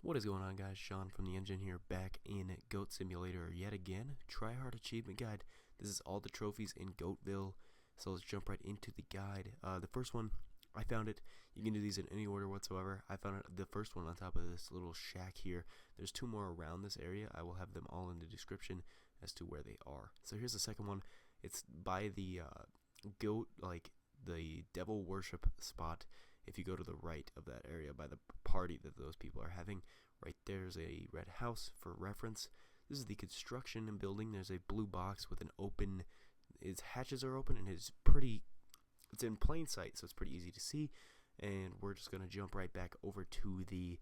What is going on, guys? Shawn from the engine here, back in Goat Simulator yet again. Try Hard Achievement Guide. This is all the trophies in Goatville, so let's jump right into the guide. The first one, I found it. You can do these in any order whatsoever. I found the first one on top of this little shack here. There's two more around this area. I will have them all in the description as to where they are. So here's the second one. It's by the goat, like the devil worship spot. If you go to the right of that area by the party that those people are having, right there's a red house for reference. This is the construction and building. There's a blue box with an open, its hatches are open, and it's in plain sight, so it's pretty easy to see. And we're just gonna jump right back over to the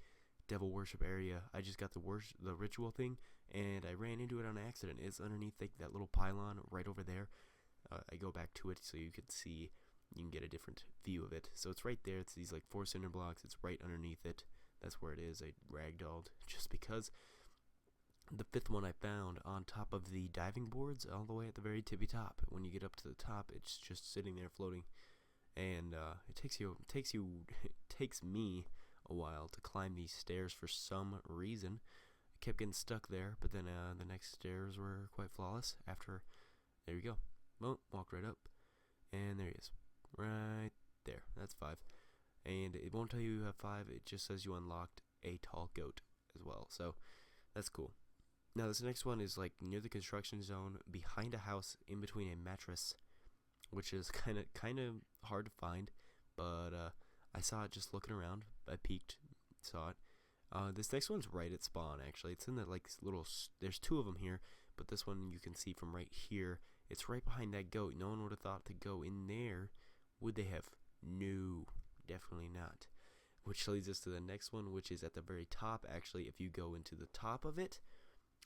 devil worship area. I just got the ritual thing, and I ran into it on accident. It's underneath that little pylon right over there. I go back to it so you can see. You can get a different view of it. So it's right there. It's these like 4 cinder blocks. It's right underneath it. That's where it is. I ragdolled just because. The fifth one I found on top of the diving boards, all the way at the very tippy top. When you get up to the top, it's just sitting there floating, and it takes me a while to climb these stairs for some reason. I kept getting stuck there, but then the next stairs were quite flawless. There you go. Well, walk right up, and there he is. Right there, that's 5, and it won't tell you have 5. It just says you unlocked a tall goat as well, so that's cool. Now this next one is like near the construction zone, behind a house, in between a mattress, which is kind of hard to find, but I saw it just looking around. I peeked, saw it. This next one's right at spawn. Actually, it's in the like little. There's 2 of them here, but this one you can see from right here. It's right behind that goat. No one would have thought to go in there. Would they have? No, definitely not. Which leads us to the next one, which is at the very top. Actually, if you go into the top of it,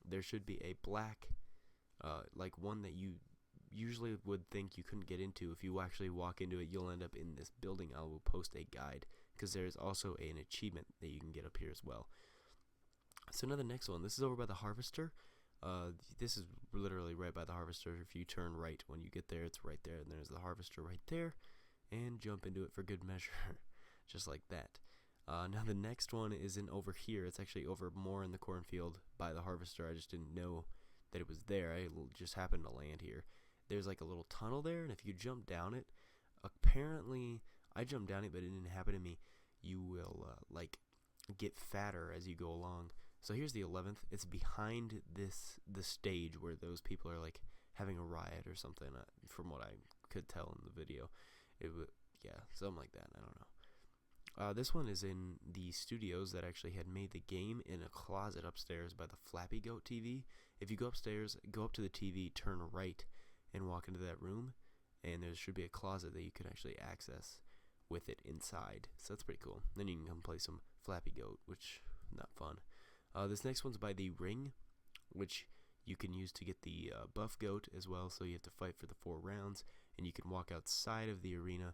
there should be a black, like one that you usually would think you couldn't get into. If you actually walk into it, you'll end up in this building. I will post a guide, because there's also an achievement that you can get up here as well. So now the next one. This is over by the harvester. This is literally right by the harvester. If you turn right when you get there, it's right there, and there's the harvester right there. And jump into it for good measure, just like that. Now the next one isn't over here. It's actually over more in the cornfield by the harvester. I just didn't know that it was there. I just happened to land here. There's like a little tunnel there, and if you jump down it, apparently I jumped down it, but it didn't happen to me. You will like get fatter as you go along. So here's the 11th. It's behind the stage where those people are like having a riot or something. From what I could tell in the video. Yeah, something like that. I don't know. This one is in the studios that actually had made the game, in a closet upstairs by the Flappy Goat TV. If you go upstairs, go up to the TV, turn right, and walk into that room, and there should be a closet that you can actually access with it inside. So that's pretty cool. Then you can come play some Flappy Goat, which not fun. This next one's by the ring, which you can use to get the buff goat as well, so you have to fight for the 4 rounds, and you can walk outside of the arena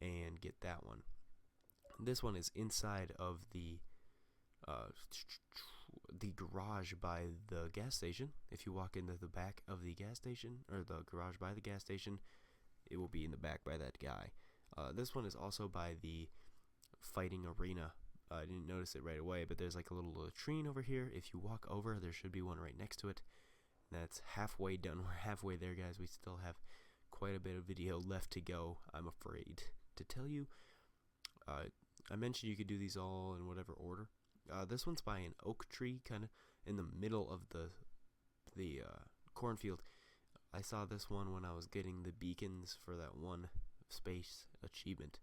and get that one. This one is inside of the garage by the gas station. If you walk into the back of the gas station, or the garage by the gas station, it will be in the back by that guy. This one is also by the fighting arena. I didn't notice it right away, but there's like a little latrine over here. If you walk over, there should be one right next to it. That's halfway done. We're halfway there, guys. We still have quite a bit of video left to go, I'm afraid to tell you. I mentioned you could do these all in whatever order. This one's by an oak tree, kind of in the middle of the cornfield. I saw this one when I was getting the beacons for that one space achievement,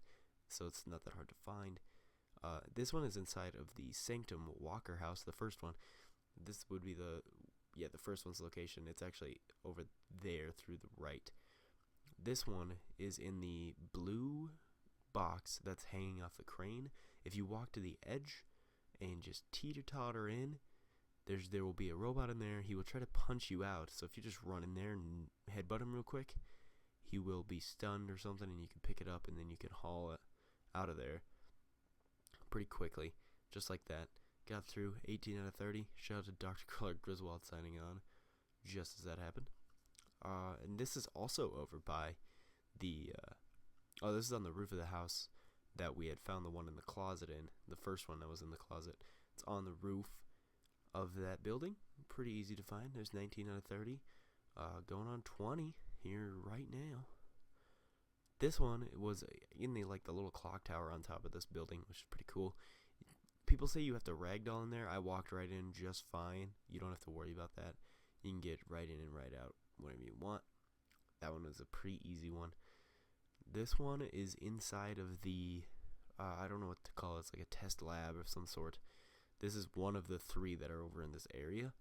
so it's not that hard to find. This one is inside of the Sanctum Walker house, the first one. This would be the first one's location. It's actually over there through the right. This one is in the blue box that's hanging off the crane. If you walk to the edge and just teeter-totter in, there will be a robot in there. He will try to punch you out, so if you just run in there and headbutt him real quick, he will be stunned or something, and you can pick it up, and then you can haul it out of there pretty quickly, just like that. Got through 18 out of 30. Shout out to Dr. Clark Griswold signing on just as that happened. And this is also over by the this is on the roof of the house that we had found the one in the closet in, the first one that was in the closet. It's on the roof of that building. Pretty easy to find. There's 19 out of 30. Going on 20 here right now. This one was in the little clock tower on top of this building, which is pretty cool. People say you have to ragdoll in there. I walked right in just fine. You don't have to worry about that. You can get right in and right out whenever you want. That one was a pretty easy one. This one is inside of the, I don't know what to call it. It's like a test lab of some sort. This is one of the 3 that are over in this area.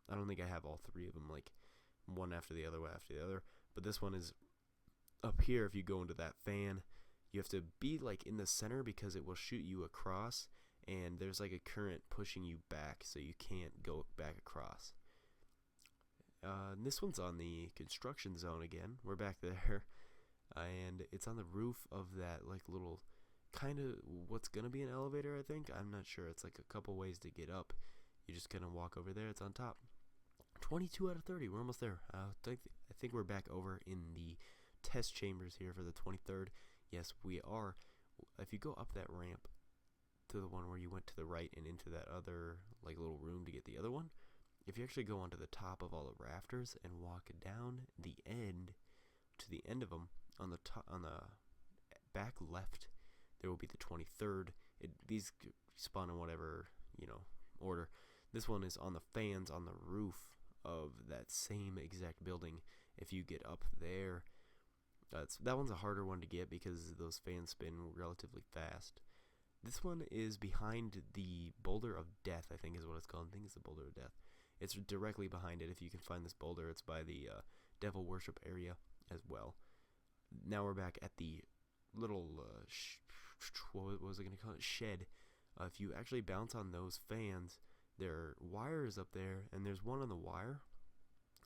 I don't think I have all 3 of them, like one after the other, but this one is up here. If you go into that fan, you have to be like in the center because it will shoot you across, and there's like a current pushing you back, so you can't go back across. This one's on the construction zone again. We're back there, and it's on the roof of that like little kind of what's gonna be an elevator. I think, I'm not sure. It's like a couple ways to get up. You just kind of walk over there. It's on top. 22 out of 30. We're almost there. I think we're back over in the test chambers here for the 23rd. Yes, we are. If you go up that ramp to the one where you went to the right and into that other like little room to get the other one, if you actually go onto the top of all the rafters and walk down the end to the end of them, on the top, on the back left, there will be the 23rd. These spawn in whatever order. This one is on the fans on the roof of that same exact building. If you get up there, that one's a harder one to get because those fans spin relatively fast. This one is behind the Boulder of Death, I think is what it's called. I think it's the Boulder of Death. It's directly behind it. If you can find this boulder, it's by the Devil Worship area as well. Now we're back at the little, what was I going to call it? Shed. If you actually bounce on those fans, there are wires up there, and there's one on the wire.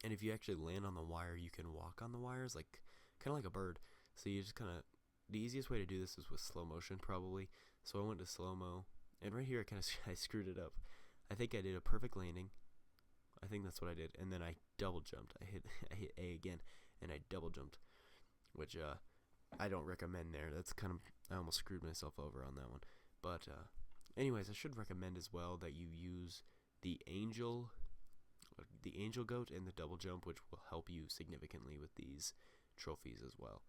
And if you actually land on the wire, you can walk on the wires, like kind of like a bird. So you just kind of, the easiest way to do this is with slow motion probably. So I went to slow-mo, and right here I screwed it up. I think I did a perfect landing. I think that's what I did, and then I double jumped. I hit A again, and I double jumped, which I don't recommend there. That's kind of, I almost screwed myself over on that one. But anyways, I should recommend as well that you use the angel goat and the double jump, which will help you significantly with these trophies as well.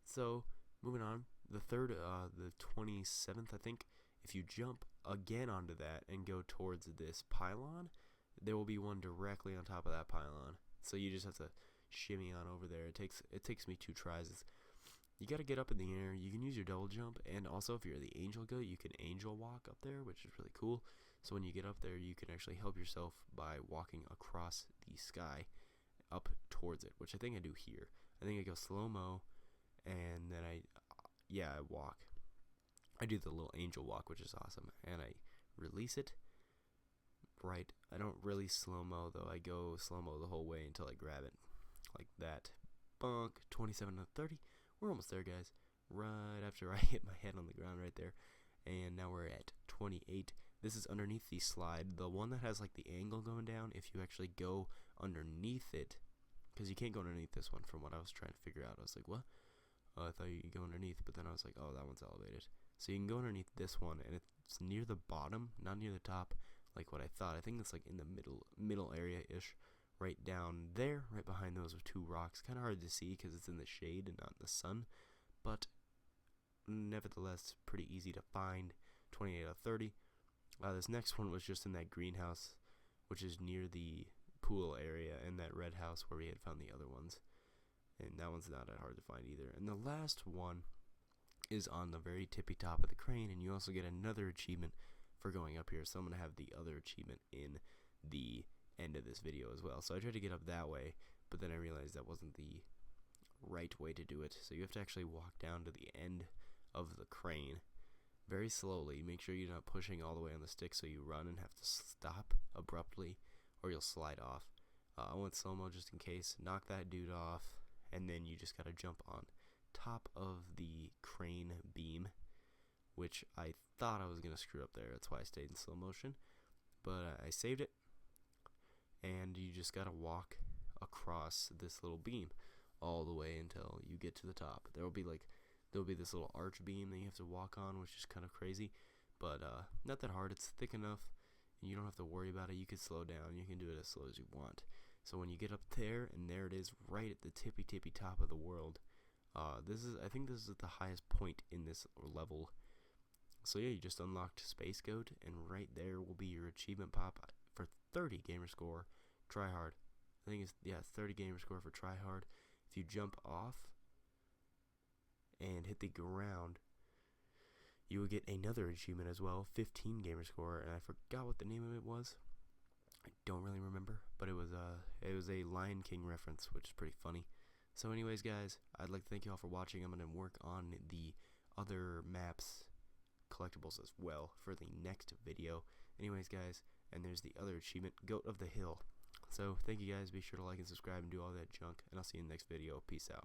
So moving on, the 27th, I think. If you jump again onto that and go towards this pylon, there will be one directly on top of that pylon. So you just have to shimmy on over there. It takes me 2 tries. You got to get up in the air. You can use your double jump, and also if you're the angel goat, you can angel walk up there, which is really cool. So when you get up there, you can actually help yourself by walking across the sky up towards it, which I think I do here. I think I go slow-mo, and then I walk. I do the little angel walk, which is awesome, and I release it. Right, I don't really slow-mo though. I go slow-mo the whole way until I grab it, like that. Bonk. 27 to 30. We're almost there, guys. Right after I hit my head on the ground right there, and now we're at 28. This is underneath the slide, the one that has like the angle going down. If you actually go underneath it, because you can't go underneath this one, from what I was trying to figure out. I was like, what? I thought you could go underneath, but then I was like, oh, that one's elevated. So you can go underneath this one, and it's near the bottom, not near the top, like what I thought. I think it's like in the middle area-ish, right down there, right behind those 2 rocks. Kind of hard to see because it's in the shade and not in the sun, but nevertheless, pretty easy to find. 28 out of 30. This next one was just in that greenhouse, which is near the pool area, and that red house where we had found the other ones. And that one's not that hard to find either. And the last one is on the very tippy top of the crane, and you also get another achievement for going up here. So I'm going to have the other achievement in the end of this video as well. So I tried to get up that way, but then I realized that wasn't the right way to do it. So you have to actually walk down to the end of the crane very slowly. Make sure you're not pushing all the way on the stick, so you run and have to stop abruptly or you'll slide off. I went slow-mo just in case. Knock that dude off, and then you just gotta jump on top of the crane beam, which I thought I was gonna screw up there. That's why I stayed in slow motion, but I saved it. And you just gotta walk across this little beam all the way until you get to the top. There'll be this little arch beam that you have to walk on, which is kind of crazy, but not that hard. It's thick enough and you don't have to worry about it. You can slow down. You can do it as slow as you want. So when you get up there, and there it is, right at the tippy top of the world. I think this is at the highest point in this level. So yeah, you just unlocked Space Goat, and right there will be your achievement pop for 30 gamer score. Try hard. I think it's 30 gamer score for try hard. If you jump off and hit the ground, you will get another achievement as well, 15 gamer score, and I forgot what the name of it was. I don't really remember, but it was a Lion King reference, which is pretty funny. So anyways, guys, I'd like to thank you all for watching. I'm going to work on the other maps collectibles as well for the next video. Anyways, guys, and there's the other achievement, Goat of the Hill. So thank you guys. Be sure to like and subscribe and do all that junk, and I'll see you in the next video. Peace out.